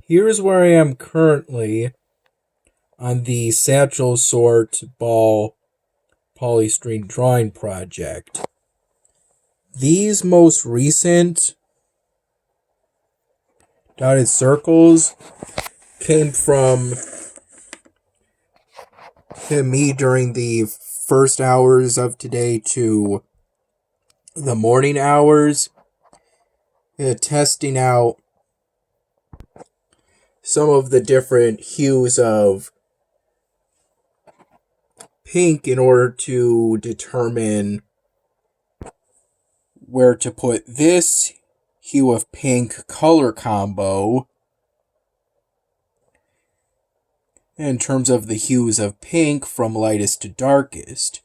Here's where I am currently on the Satchel Sort Ball polystyrene drawing project. These most recent dotted circles came from me during the first hours of today to the morning hours, testing out some of the different hues of pink in order to determine where to put this hue of pink color combo in terms of the hues of pink from lightest to darkest.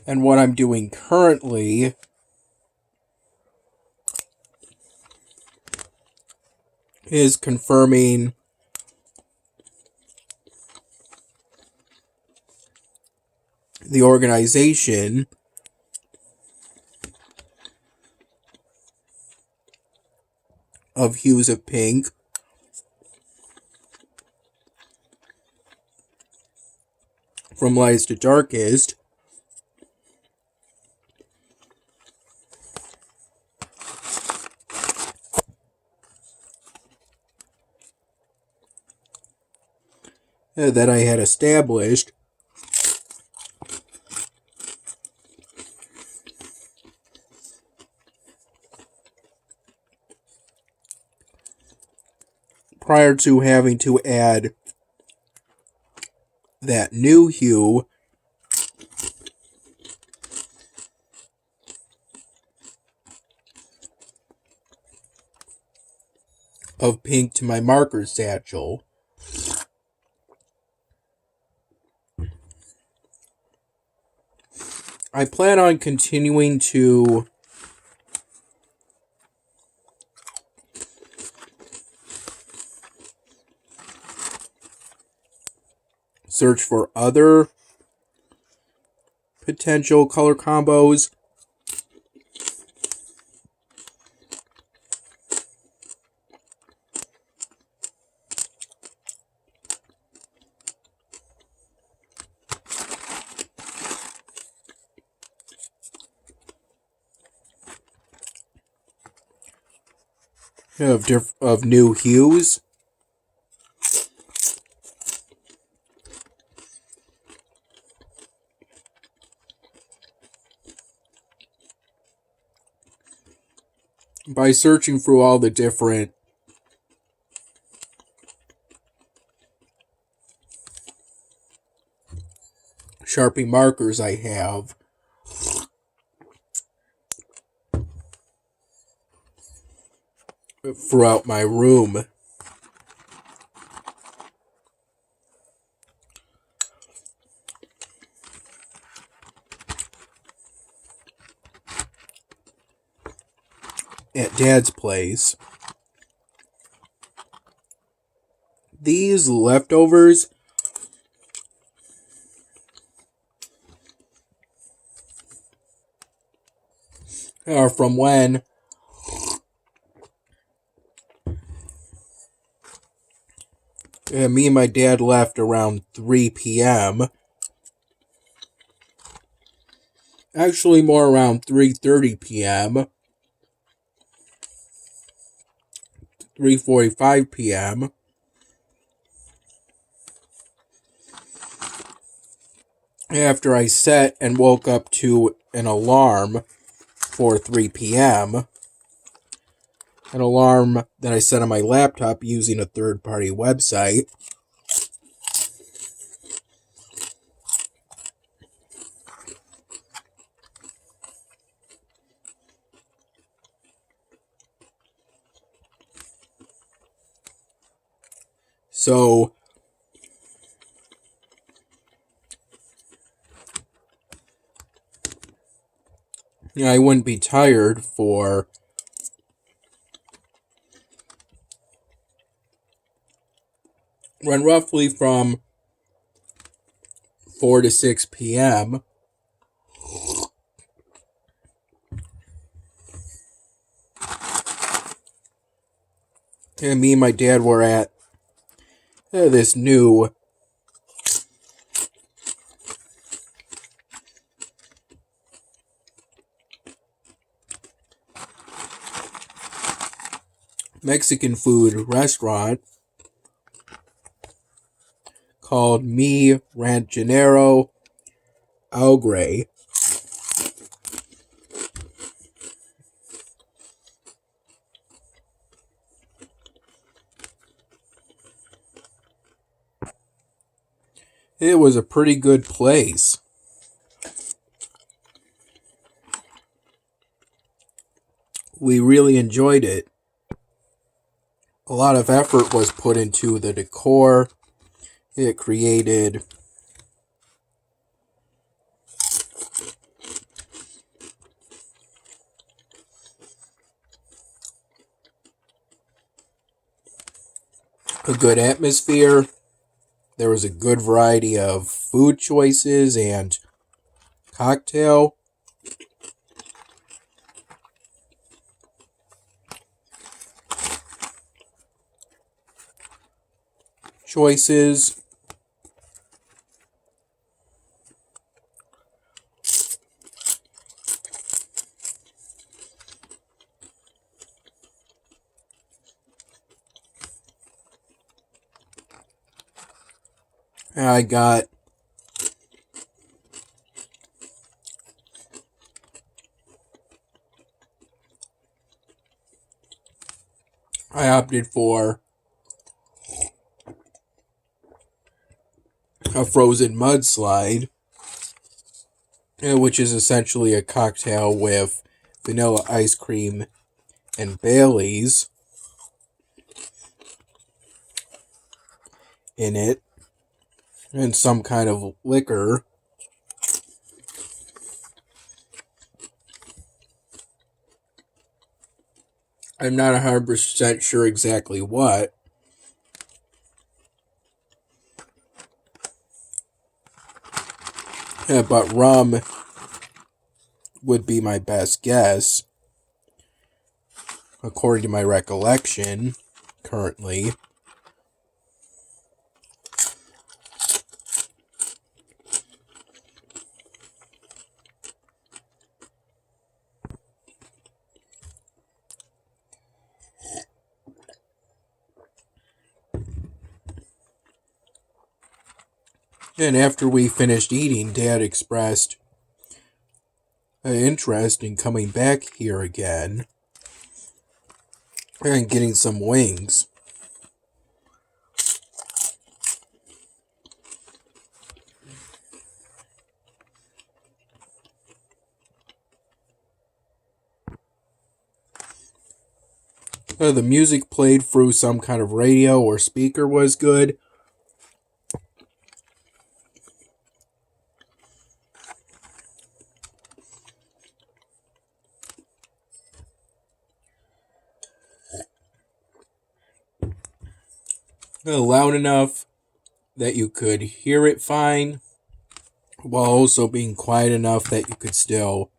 And what I'm doing currently is confirming the organization of hues of pink from lightest to darkest. That I had established prior to having to add that new hue of pink to my marker satchel. I plan on continuing to search for other potential color combos of new hues. By searching through all the different Sharpie markers I have throughout my room. At Dad's place. These leftovers are from when me and my dad left around 3 p.m. Actually, more around 3:30 p.m. 3:45 p.m. After I set and woke up to an alarm for 3 p.m. An alarm that I set on my laptop using a third-party website. So I wouldn't be tired for run roughly from 4 to 6 p.m. And me and my dad were at this new Mexican food restaurant called Mi Ranchero Alegre. It was a pretty good place. We really enjoyed it. A lot of effort was put into the decor. It created a good atmosphere. There was a good variety of food choices and cocktail choices. I opted for a frozen mudslide, which is essentially a cocktail with vanilla ice cream and Baileys in it, and some kind of liquor. I'm not 100% sure exactly what. But rum would be my best guess, according to my recollection, currently. And after we finished eating, Dad expressed an interest in coming back here again and getting some wings. The music played through some kind of radio or speaker was good. Loud enough that you could hear it fine, while also being quiet enough that you could still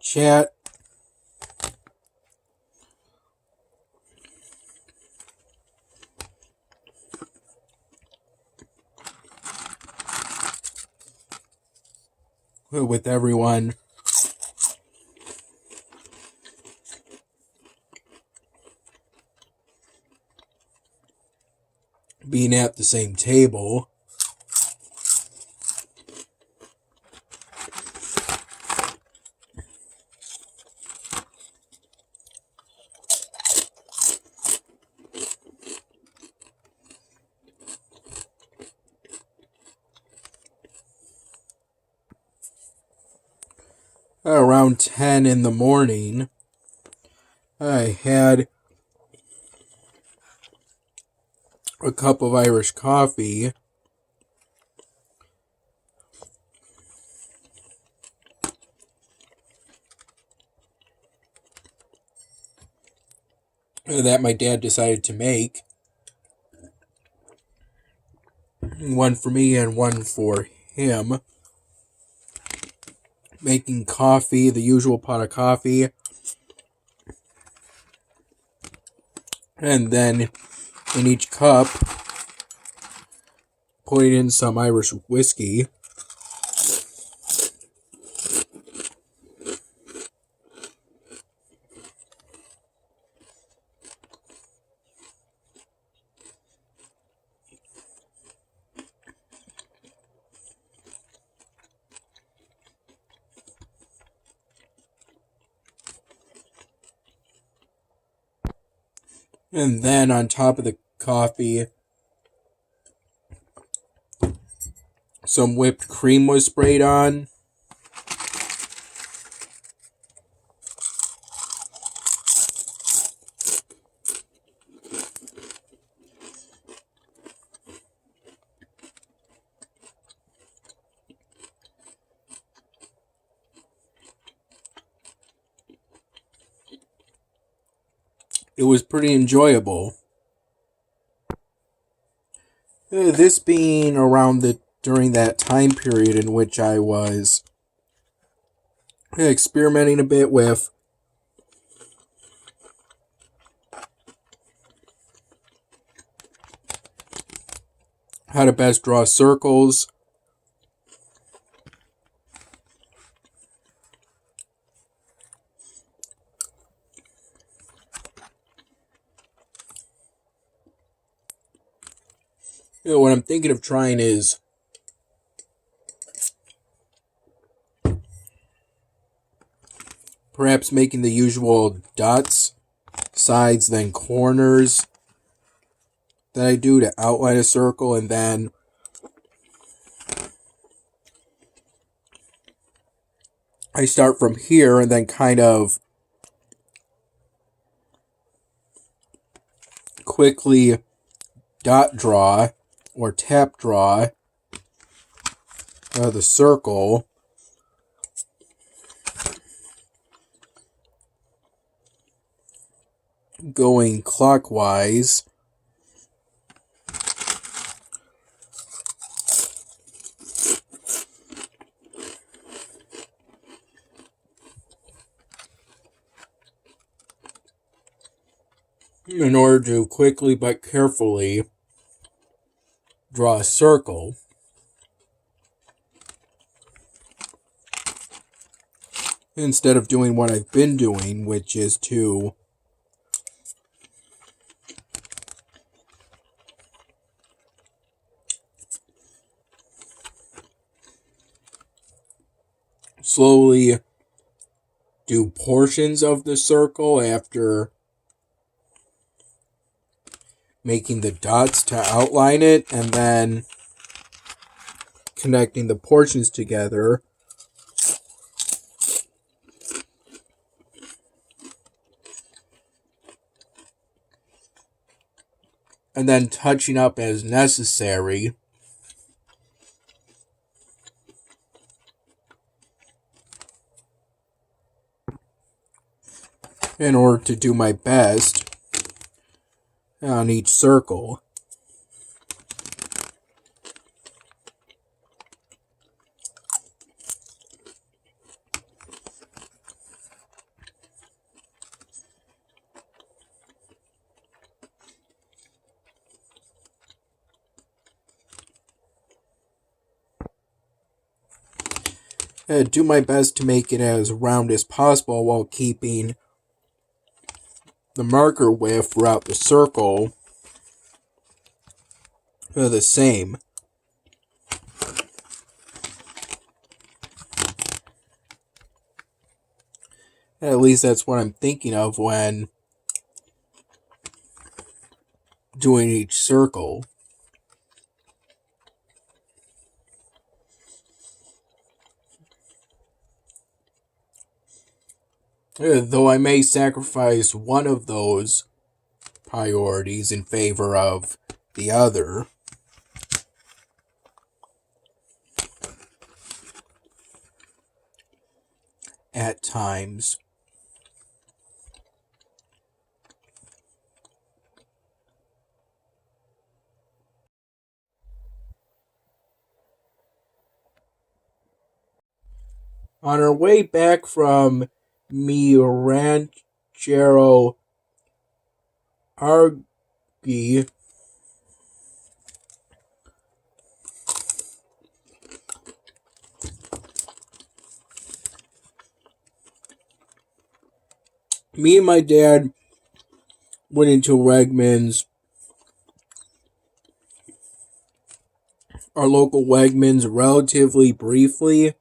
chat. With everyone being at the same table. Around 10 in the morning, I had a cup of Irish coffee that my dad decided to make. One for me and one for him. Making coffee, the usual pot of coffee. And then in each cup, putting in some Irish whiskey. And then on top of the coffee, some whipped cream was sprayed on. It was pretty enjoyable. This being during that time period in which I was experimenting a bit with how to best draw circles. What I'm thinking of trying is perhaps making the usual dots, sides, then corners that I do to outline a circle, and then I start from here and then kind of quickly dot draw or tap draw the circle, going clockwise. In order to quickly but carefully draw a circle. Instead of doing what I've been doing, which is to slowly do portions of the circle after making the dots to outline it, and then connecting the portions together. And then touching up as necessary. In order to do my best on each circle. Do my best to make it as round as possible while keeping the marker width throughout the circle the same. At least that's what I'm thinking of when doing each circle. Though I may sacrifice one of those priorities in favor of the other. At times. On our way back from Mi Ranchero Argy me and my dad went into Wegmans, our local Wegmans, relatively briefly.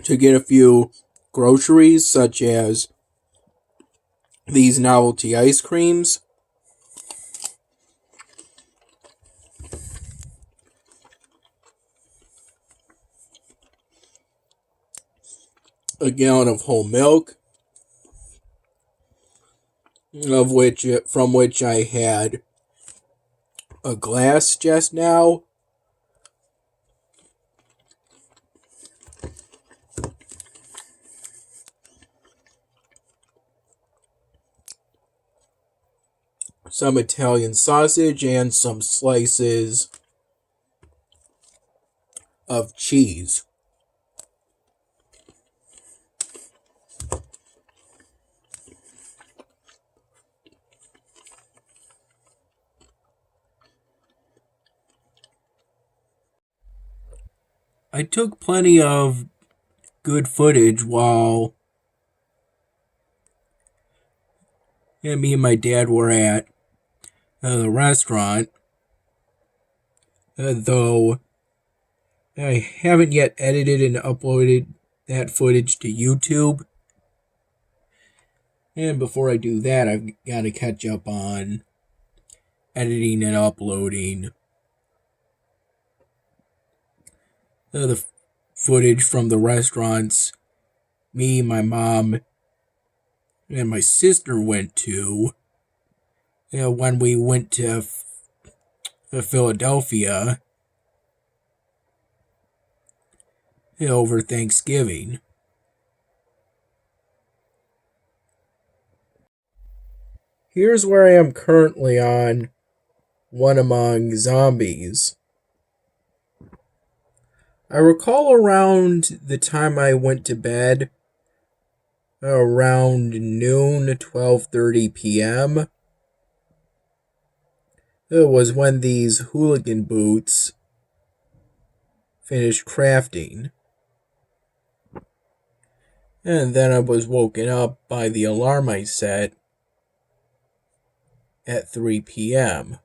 To get a few groceries, such as these novelty ice creams, a gallon of whole milk, from which I had a glass just now, some Italian sausage, and some slices of cheese. I took plenty of good footage while me and my dad were at the restaurant, though I haven't yet edited and uploaded that footage to YouTube. And before I do that, I've got to catch up on editing and uploading the footage from the restaurants me, my mom, and my sister went to when we went to Philadelphia over Thanksgiving. Here's where I am currently on One Among Zombies. I recall around the time I went to bed, around noon, 12:30 p.m., it was when these hooligan boots finished crafting. And then I was woken up by the alarm I set at 3 p.m.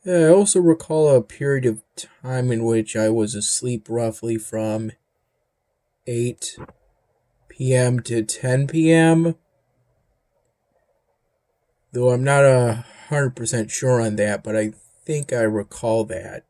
I also recall a period of time in which I was asleep roughly from 8 p.m. to 10 p.m., though I'm not 100% sure on that, but I think I recall that.